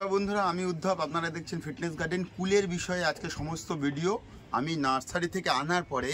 বন্ধুরা, আমি উদ্ধব, আপনারা দেখছেন ফিটনেস গার্ডেন। কুলের বিষয়ে আজকে সমস্ত ভিডিও। আমি নার্সারি থেকে আনার পরে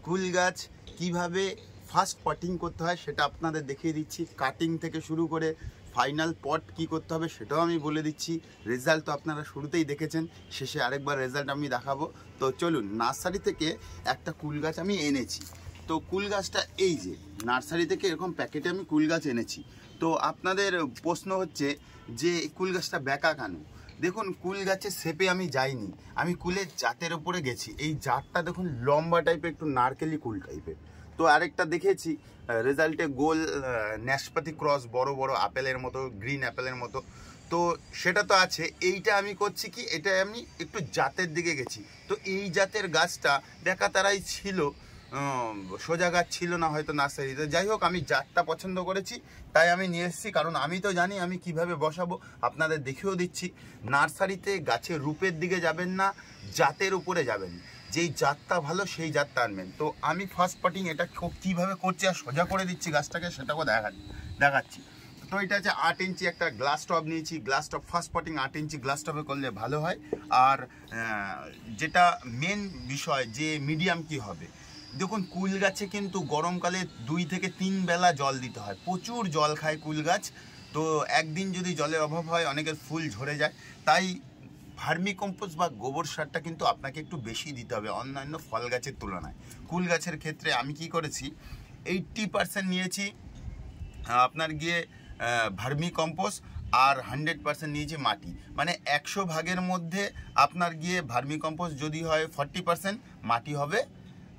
কুল গাছ কিভাবে ফার্স্ট পটিং করতে হয় সেটা আপনাদের দেখিয়ে দিচ্ছি। কাটিং থেকে শুরু করে ফাইনাল পট কি করতে হবে সেটাও আমি বলে দিচ্ছি। রেজাল্ট তো আপনারা শুরুতেই দেখেছেন, শেষে আরেকবার রেজাল্ট আমি দেখাবো। তো চলুন, নার্সারি থেকে একটা কুল গাছ আমি এনেছি। তো কুল গাছটা এই যে নার্সারি থেকে এরকম প্যাকেটে আমি কুল গাছ এনেছি। তো আপনাদের প্রশ্ন হচ্ছে যে কুল গাছটা বেঁকা কেন? দেখুন, কুল গাছের শেপে আমি যাইনি, আমি কুলের জাতের ওপরে গেছি। এই জাতটা দেখুন লম্বা টাইপের, একটু নারকেলি কুল টাইপের। তো আরেকটা দেখেছি রেজাল্টে গোল ন্যাশপাতি ক্রস, বড় বড় আপেলের মতো, গ্রিন অ্যাপেলের মতো। তো সেটা তো আছে। এইটা আমি করছি কি, এটা আমি একটু জাতের দিকে গেছি। তো এই জাতের গাছটা বেঁকা তারাই ছিল, সোজা গাছ ছিল না হয়তো নার্সারিতে। যাই হোক, আমি জাতটা পছন্দ করেছি তাই আমি নিয়ে এসেছি, কারণ আমি তো জানি আমি কিভাবে বসাবো। আপনাদের দেখেও দিচ্ছি। নার্সারিতে গাছের রূপের দিকে যাবেন না, জাতের উপরে যাবেন। যেই জাতটা ভালো সেই জাতটা আনবেন। তো আমি ফার্স্ট পটিং এটা কীভাবে করছি আর সোজা করে দিচ্ছি গাছটাকে, সেটাকেও দেখাচ্ছি। তো এটা হচ্ছে 8 ইঞ্চি একটা গ্লাস টপ নিয়েছি। গ্লাস টপ ফার্স্ট পটিং 8 ইঞ্চি গ্লাস টপে করলে ভালো হয়। আর যেটা মেন বিষয় যে মিডিয়াম কি হবে, দেখুন কুল গাছে কিন্তু গরমকালে 2 থেকে 3 বেলা জল দিতে হয়। প্রচুর জল খায় কুল গাছ। তো একদিন যদি জলের অভাব হয় অনেকের ফুল ঝরে যায়। তাই ভার্মি কম্পোস্ট বা গোবর সারটা কিন্তু আপনাকে একটু বেশি দিতে হবে অন্যান্য ফল গাছের তুলনায়। কুল গাছের ক্ষেত্রে আমি কি করেছি, 80% নিয়েছি আপনার গিয়ে ভার্মি কম্পোস্ট, আর 100% নিয়েছি মাটি। মানে 100 ভাগের মধ্যে আপনার গিয়ে ভার্মি কম্পোস্ট যদি হয় 40%, মাটি হবে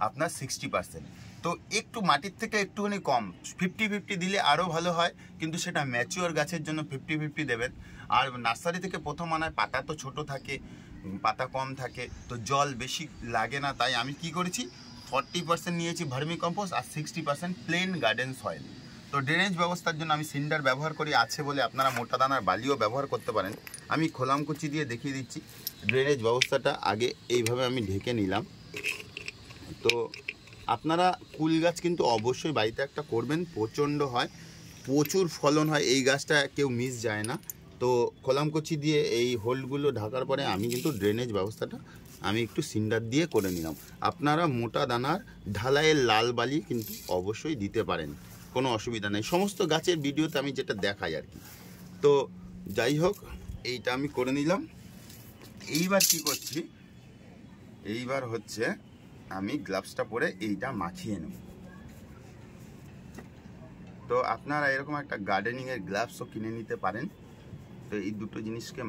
আপনার 60%। তো একটু মাটির থেকে একটুখানি কম, 50-50 দিলে আরও ভালো হয়। কিন্তু সেটা ম্যাচিওর গাছের জন্য 50-50 দেবেন। আর নার্সারি থেকে প্রথম আনায় পাতা তো ছোট থাকে, পাতা কম থাকে, তো জল বেশি লাগে না। তাই আমি কি করেছি, 40% নিয়েছি ভার্মি কম্পোস্ট আর 60% প্লেন গার্ডেন সয়েল। তো ড্রেনেজ ব্যবস্থার জন্য আমি সিন্ডার ব্যবহার করি, আছে বলে আপনারা মোটা দানার বালিও ব্যবহার করতে পারেন। আমি খোলামকুচি দিয়ে দেখিয়ে দিচ্ছি। ড্রেনেজ ব্যবস্থাটা আগে এইভাবে আমি ঢেকে নিলাম। তো আপনারা কুল গাছ কিন্তু অবশ্যই বাড়িতে একটা করবেন, প্রচণ্ড হয়, প্রচুর ফলন হয়। এই গাছটা কেউ মিস যায় না। তো খোলামকুচি দিয়ে এই হোলগুলো ঢাকার পরে আমি কিন্তু ড্রেনেজ ব্যবস্থাটা আমি একটু সিন্ডার দিয়ে করে নিলাম। আপনারা মোটা দানার ঢালাইয়ের লাল বালি কিন্তু অবশ্যই দিতে পারেন, কোনো অসুবিধা নেই। সমস্ত গাছের ভিডিওতে আমি যেটা দেখাই আর কি। তো যাই হোক, এইটা আমি করে নিলাম। এইবার কি করছি, এইবার হচ্ছে আমি গ্লাভসটা পরে এইটা মাখিয়ে নেব। তো আপনারা এরকম একটা গার্ডেনিংয়ের গ্লাভসও কিনে নিতে পারেন। তো এই দুটো জিনিসকে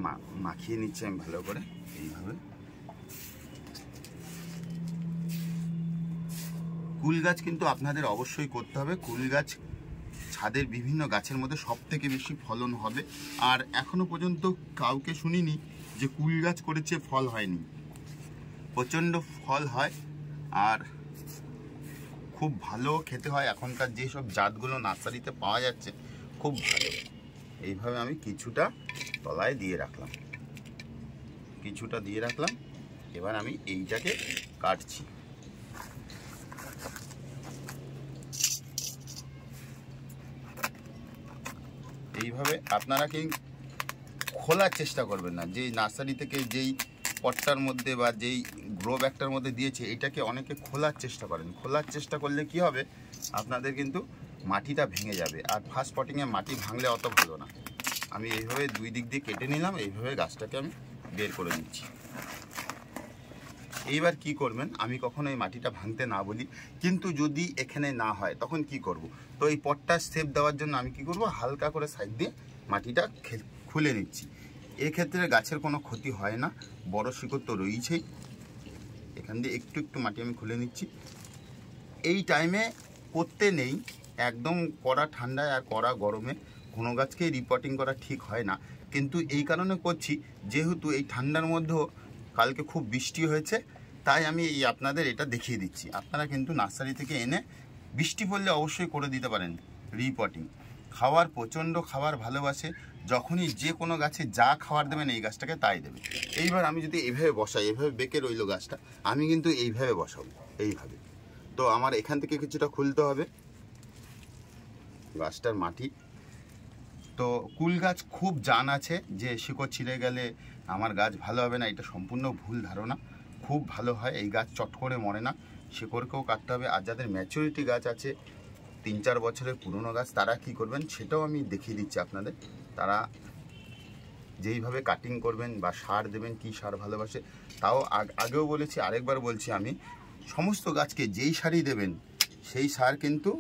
মাখিয়ে নিচ্ছি আমি ভালো করে এইভাবে। কুল গাছ কিন্তু আপনাদের অবশ্যই করতে হবে। কুল গাছ ছাদের বিভিন্ন গাছের মধ্যে সব থেকে বেশি ফলন হবে। আর এখনো পর্যন্ত কাউকে শুনিনি যে কুল গাছ করেছে ফল হয়নি। প্রচণ্ড ফল হয় আর খুব ভালো খেতে হয়। এখনকার যেসব জাতগুলো নার্সারিতে পাওয়া যাচ্ছে খুব ভালো। এইভাবে আমি কিছুটা তলায় দিয়ে রাখলাম, কিছুটা দিয়ে রাখলাম। এবার আমি এইটাকে কাটছি। এইভাবে আপনারা কি খোলার চেষ্টা করবেন না। যেই নার্সারি থেকে যেই পটটার মধ্যে বা যেই গ্রো ব্যাগটার মধ্যে দিয়েছে, এটাকে অনেকে খোলার চেষ্টা করেন। খোলার চেষ্টা করলে কি হবে, আপনাদের কিন্তু মাটিটা ভেঙে যাবে। আর ফার্স্ট পটিংয়ে মাটি ভাঙলে অত ভালো না। আমি এইভাবে 2 দিক দিয়ে কেটে নিলাম, এইভাবে গাছটাকে আমি বের করে নিচ্ছি। এইবার কি করবেন, আমি কখনো এই মাটিটা ভাঙতে না বলি, কিন্তু যদি এখানে না হয় তখন কি করব। তো এই পটটা শেপ দেওয়ার জন্য আমি কি করব, হালকা করে সাইড দিয়ে মাটিটা খুলে নিচ্ছি। এক্ষেত্রে গাছের কোনো ক্ষতি হয় না, বড় শিকড় তো রয়েছেই। এখান দিয়ে একটু একটু মাটি আমি খুলে নিচ্ছি। এই টাইমে করতে নেই, একদম কড়া ঠান্ডায় আর কড়া গরমে কোনো গাছকেই রিপোর্টিং করা ঠিক হয় না। কিন্তু এই কারণে করছি, যেহেতু এই ঠান্ডার মধ্যেও কালকে খুব বৃষ্টি হয়েছে, তাই আমি এই আপনাদের এটা দেখিয়ে দিচ্ছি। আপনারা কিন্তু নার্সারি থেকে এনে বৃষ্টি পড়লে অবশ্যই করে দিতে পারেন রিপোর্টিং। খাওয়ার প্রচণ্ড খাবার ভালোবাসে, যখনই যে কোনো গাছে যা খাবার দেবেন এই গাছটাকে তাই দেবে। এইবার আমি যদি এইভাবে বসাই, এইভাবে বেঁকে রইল গাছটা, আমি কিন্তু এইভাবে বসাবো এইভাবে। তো আমার এখান থেকে কিছুটা খুলতে হবে গাছটার মাটি। তো কুল গাছ খুব জান আছে যে শিকড় ছিঁড়ে গেলে আমার গাছ ভালো হবে না, এটা সম্পূর্ণ ভুল ধারণা। খুব ভালো হয়, এই গাছ চট করে মরে না, শিকড়কেও কাটতে হবে। আর যাদের ম্যাচুরিটি গাছ আছে 3-4 বছরের পুরনো গাছ, তারা কি করবেন সেটাও আমি দেখিয়ে দিচ্ছি আপনাদের। তারা যেইভাবে কাটিং করবেন বা সার দেবেন, কি সার ভালোবাসে তাও আগেও বলেছি, আরেকবার বলছি, আমি সমস্ত গাছকে যেই সারই দেবেন সেই সার কিন্তু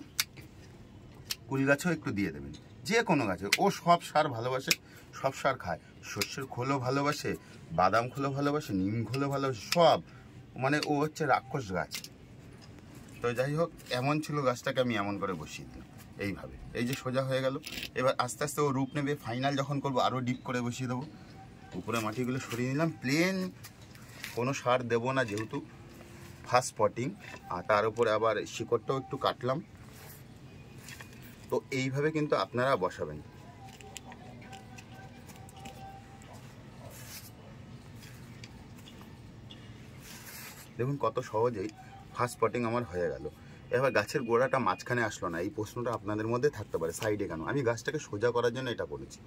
কুল গাছেও একটু দিয়ে দেবেন। যে কোনো গাছে ও সব সার ভালোবাসে, সব সার খায়, শস্যের খোলও ভালোবাসে, বাদাম খোলও ভালোবাসে, নিম খোলও ভালোবাসে, সব মানে ও হচ্ছে রাক্ষস গাছ। তো যাই হোক, এমন ছিল গাছটাকে আমি এমন করে বসিয়ে দিলাম এইভাবে, এই যে সোজা হয়ে গেল। এবার আস্তে আস্তে ও রূপ নেবে, ফাইনাল যখন করবো আরও ডিপ করে বসিয়ে দেবো। উপরে মাটিগুলো সরিয়ে নিলাম, প্লেন কোনো সার দেবো না যেহেতু ফার্স্ট পটিং। আর তার উপরে আবার শিকড়টাও একটু কাটলাম। তো এইভাবে কিন্তু আপনারা বসাবেন। দেখুন কত সহজেই ফার্স্ট পটিং আমার হয়ে গেল। এবার গাছের গোড়াটা মাঝখানে আসলো না, এই প্রশ্নটা আপনাদের মধ্যে থাকতে পারে, সাইডে কেন? আমি গাছটাকে সোজা করার জন্য এটা করেছি।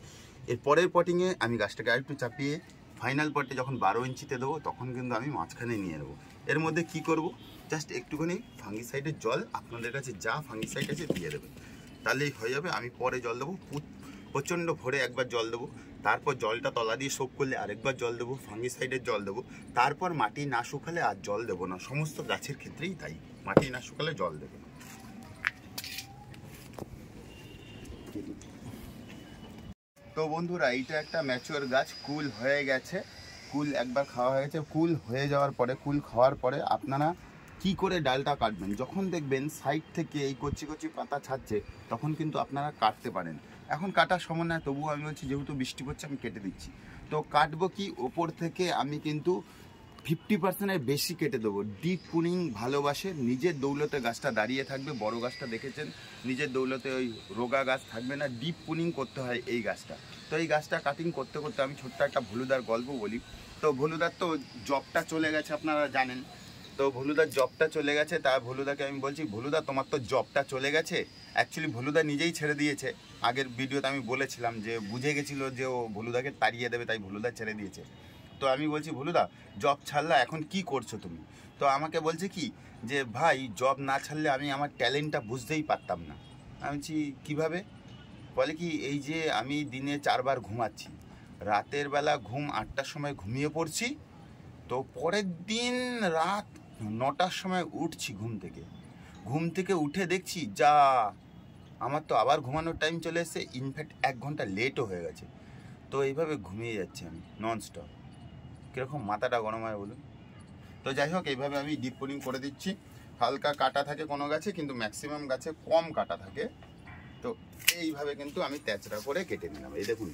এর পরের পটিংয়ে আমি গাছটাকে আরেকটু চাপিয়ে ফাইনাল পটে যখন 12 ইঞ্চিতে দেবো তখন কিন্তু আমি মাঝখানে নিয়ে নেবো। এর মধ্যে কি করব, জাস্ট একটুখানি ফাঙ্গিসাইডের জল আপনাদের কাছে যা ফাঙ্গিসাইড আছে দিয়ে দেবেন, তাহলেই হয়ে যাবে। আমি পরে জল দেবো, প্রচণ্ড ভরে একবার জল দেবো, তারপর জলটা তলা দিয়ে সোপ করলে আরেকবার জল দেবো, ফাঙ্গিসাইডের জল দেবো, তারপর মাটি না শুকালে আর জল দেবো না। সমস্ত গাছের ক্ষেত্রেই তাই, মাটি না শুকালে জল দেবো। তো বন্ধুরা, এইটা একটা ম্যাচিওর গাছ, কুল হয়ে গেছে। কুল একবার খাওয়া হয়ে গেছে। কুল হয়ে যাওয়ার পরে, কুল খাওয়ার পরে আপনারা কি করে ডালটা কাটবেন, যখন দেখবেন সাইড থেকে এই কচি কচি পাতা ছাড়ছে তখন কিন্তু আপনারা কাটতে পারেন। এখন কাটার সময় নয়, তবুও আমি বলছি যেহেতু বৃষ্টি পড়ছে আমি কেটে দিচ্ছি। তো কাটবো কি, ওপর থেকে আমি কিন্তু 50%-এর বেশি কেটে দেবো। ডিপ পুনিং ভালোবাসে, নিজের দৌলতে গাছটা দাঁড়িয়ে থাকবে। বড় গাছটা দেখেছেন, নিজের দৌলতে ওই রোগা গাছ থাকবে না, ডিপ পুনিং করতে হয় এই গাছটা। তো এই গাছটা কাটিং করতে করতে আমি ছোট্ট একটা ভলুদার গল্প বলি। তো ভলুদার তো জবটা চলে গেছে, আপনারা জানেন। তো ভলুদার জবটা চলে গেছে, তা ভলুদাকে আমি বলছি, ভলুদা তোমার তো জবটা চলে গেছে। অ্যাকচুয়ালি ভলুদা নিজেই ছেড়ে দিয়েছে। আগের ভিডিওতে আমি বলেছিলাম যে বুঝে গেছিলো যে ও ভলুদাকে তাড়িয়ে দেবে, তাই ভলুদা ছেড়ে দিয়েছে। তো আমি বলছি, ভলুদা জব ছাড়লা, এখন কি করছো তুমি? তো আমাকে বলছে কি যে ভাই, জব না ছাড়লে আমি আমার ট্যালেন্টটা বুঝতেই পারতাম না। আমি বলছি কীভাবে? বলে কি, এই যে আমি দিনে 4 বার ঘুমাচ্ছি, রাতের বেলা ঘুম 8টার সময় ঘুমিয়ে পড়ছি, তো পরের দিন রাত 9টার সময় উঠছি ঘুম থেকে উঠে দেখছি যা আমার তো আবার ঘুমানোর টাইম চলে এসেছে, ইনফ্যাক্ট 1 ঘন্টা লেটও হয়ে গেছে। তো এইভাবে ঘুমিয়ে যাচ্ছি আমি ননস্টপ। কীরকম মাথাটা গরম হয় বলুন। তো যাই হোক, এইভাবে আমি ডিপ পুলিং করে দিচ্ছি। হালকা কাটা থাকে কোনো গাছে, কিন্তু ম্যাক্সিমাম গাছে কম কাটা থাকে। তো এইভাবে কিন্তু আমি তেচড়া করে কেটে নিলাম। এই দেখুন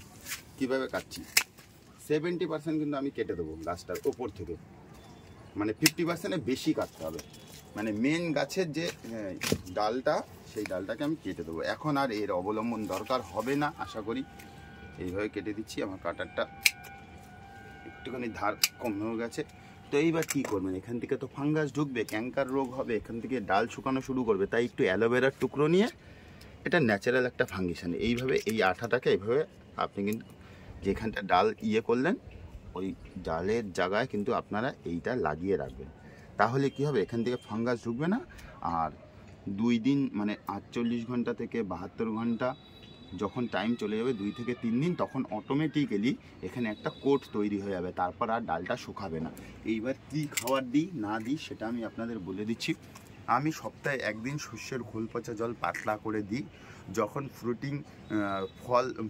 কীভাবে কাটছি। 70% কিন্তু আমি কেটে দেবো গাছটার ওপর থেকে, মানে 50%-এর বেশি কাটতে হবে। মানে মেন গাছের যে ডালটা, সেই ডালটাকে আমি কেটে দেবো। এখন আর এর অবলম্বন দরকার হবে না আশা করি। এইভাবে কেটে দিচ্ছি। আমার কাটারটা একটুখানি ধার কম হয়ে গেছে। তো এইবার কী করবেন, এখান থেকে তো ফাঙ্গাস ঢুকবে, ক্যাঙ্কার রোগ হবে, এখান থেকে ডাল শুকানো শুরু করবে। তাই একটু অ্যালোভেরার টুকরো নিয়ে, এটা ন্যাচারাল একটা ফাঙ্গিশন, এইভাবে এই আঠাটাকে এইভাবে আপনি কিন্তু যেখানটা ডাল করলেন ওই ডালের জায়গায় কিন্তু আপনারা এইটা লাগিয়ে রাখবেন। তাহলে কি হবে, এখান থেকে ফাঙ্গাস ঢুকবে না। আর 2 দিন মানে 48 ঘন্টা থেকে 72 ঘন্টা যখন টাইম চলে যাবে, 2 থেকে 3 দিন, তখন অটোমেটিক্যালি এখানে একটা কোট তৈরি হয়ে যাবে। তারপর আর ডালটা শুকাবে না। এইবার কী খাবার দিই না দিই সেটা আমি আপনাদের বলে দিচ্ছি। আমি সপ্তাহে 1 দিন শস্যের খোল পচা জল পাতলা করে দিই। যখন ফ্রুটিং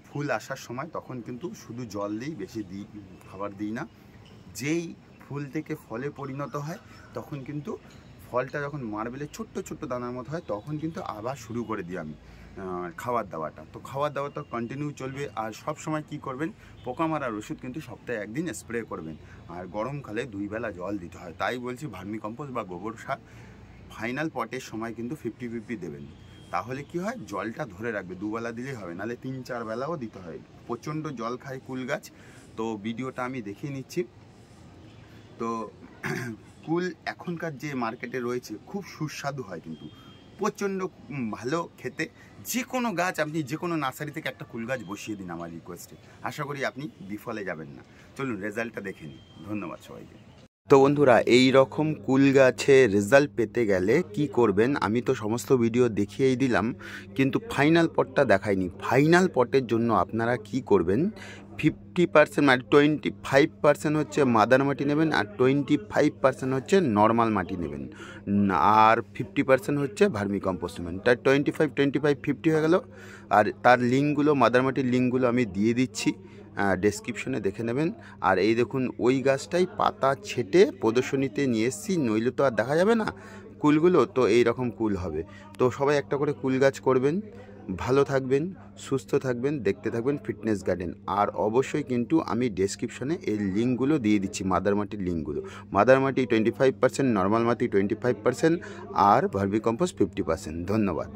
ফুল আসার সময় তখন কিন্তু শুধু জল দিই, বেশি দিই খাবার দিই না। যেই ফুল থেকে ফলে পরিণত হয় তখন কিন্তু ফলটা যখন মার্বেলের ছোট্ট ছোট্ট দানার মতো হয় তখন কিন্তু আবার শুরু করে দিই আমি খাবার দাওয়াটা। তো খাবার দাওয়াটা কন্টিনিউ চলবে। আর সব সময় কি করবেন, পোকা মারার ওষুধ কিন্তু সপ্তাহে 1 দিন স্প্রে করবেন। আর গরমকালে 2 বেলা জল দিতে হয়। তাই বলছি, ভার্মি কম্পোস্ট বা গোবর সার ফাইনাল পটের সময় কিন্তু 50-50 দেবেন। তাহলে কি হয়, জলটা ধরে রাখবে। 2 বেলা দিলেই হবে, নাহলে 3-4 বেলাও দিতে হয়। প্রচণ্ড জল খায় কুল গাছ। তো ভিডিওটা আমি দেখিয়ে নিচ্ছি। তো কুল এখনকার যে মার্কেটে রয়েছে খুব সুস্বাদু হয়, কিন্তু প্রচণ্ড ভালো খেতে। যে কোনো গাছ আপনি যে কোনো নার্সারি থেকে একটা কুল গাছ বসিয়ে দিন আমার রিকোয়েস্টে, আশা করি আপনি বিফলে যাবেন না। চলুন রেজাল্টটা দেখে নিন। ধন্যবাদ সবাইকে। তো বন্ধুরা, এই রকম কুল গাছে রেজাল্ট পেতে গেলে কি করবেন, আমি তো সমস্ত ভিডিও দেখিয়েই দিলাম, কিন্তু ফাইনাল পটটা দেখাইনি। ফাইনাল পটের জন্য আপনারা কি করবেন, 50% মানে 25% হচ্ছে মাদার মাটি নেবেন, আর 25% হচ্ছে নর্মাল মাটি নেবেন, আর 50% হচ্ছে ভার্মি কম্পোস্ট নেবেন। তার 25-25-50 হয়ে গেল। আর তার লিঙ্কগুলো, মাদার মাটির লিঙ্কগুলো আমি দিয়ে দিচ্ছি, ডেসক্রিপশনে দেখে নেবেন। আর এই দেখুন, ওই গাছটাই পাতা ছেটে প্রদর্শনীতে নিয়ে এসেছি, নইলে তো আর দেখা যাবে না কুলগুলো। তো এই রকম কুল হবে। তো সবাই একটা করে কুল গাছ করবেন, ভালো থাকবেন, সুস্থ থাকবেন, দেখতে থাকবেন ফিটনেস গার্ডেন। আর অবশ্যই কিন্তু আমি ডেসক্রিপশনে এই লিঙ্কগুলো দিয়ে দিচ্ছি, মাদার মাটির লিঙ্কগুলো। মাদার মাটি 25%, নর্মাল মাটি 25%, আর ভার্মি কম্পোস্ট 50%। ধন্যবাদ।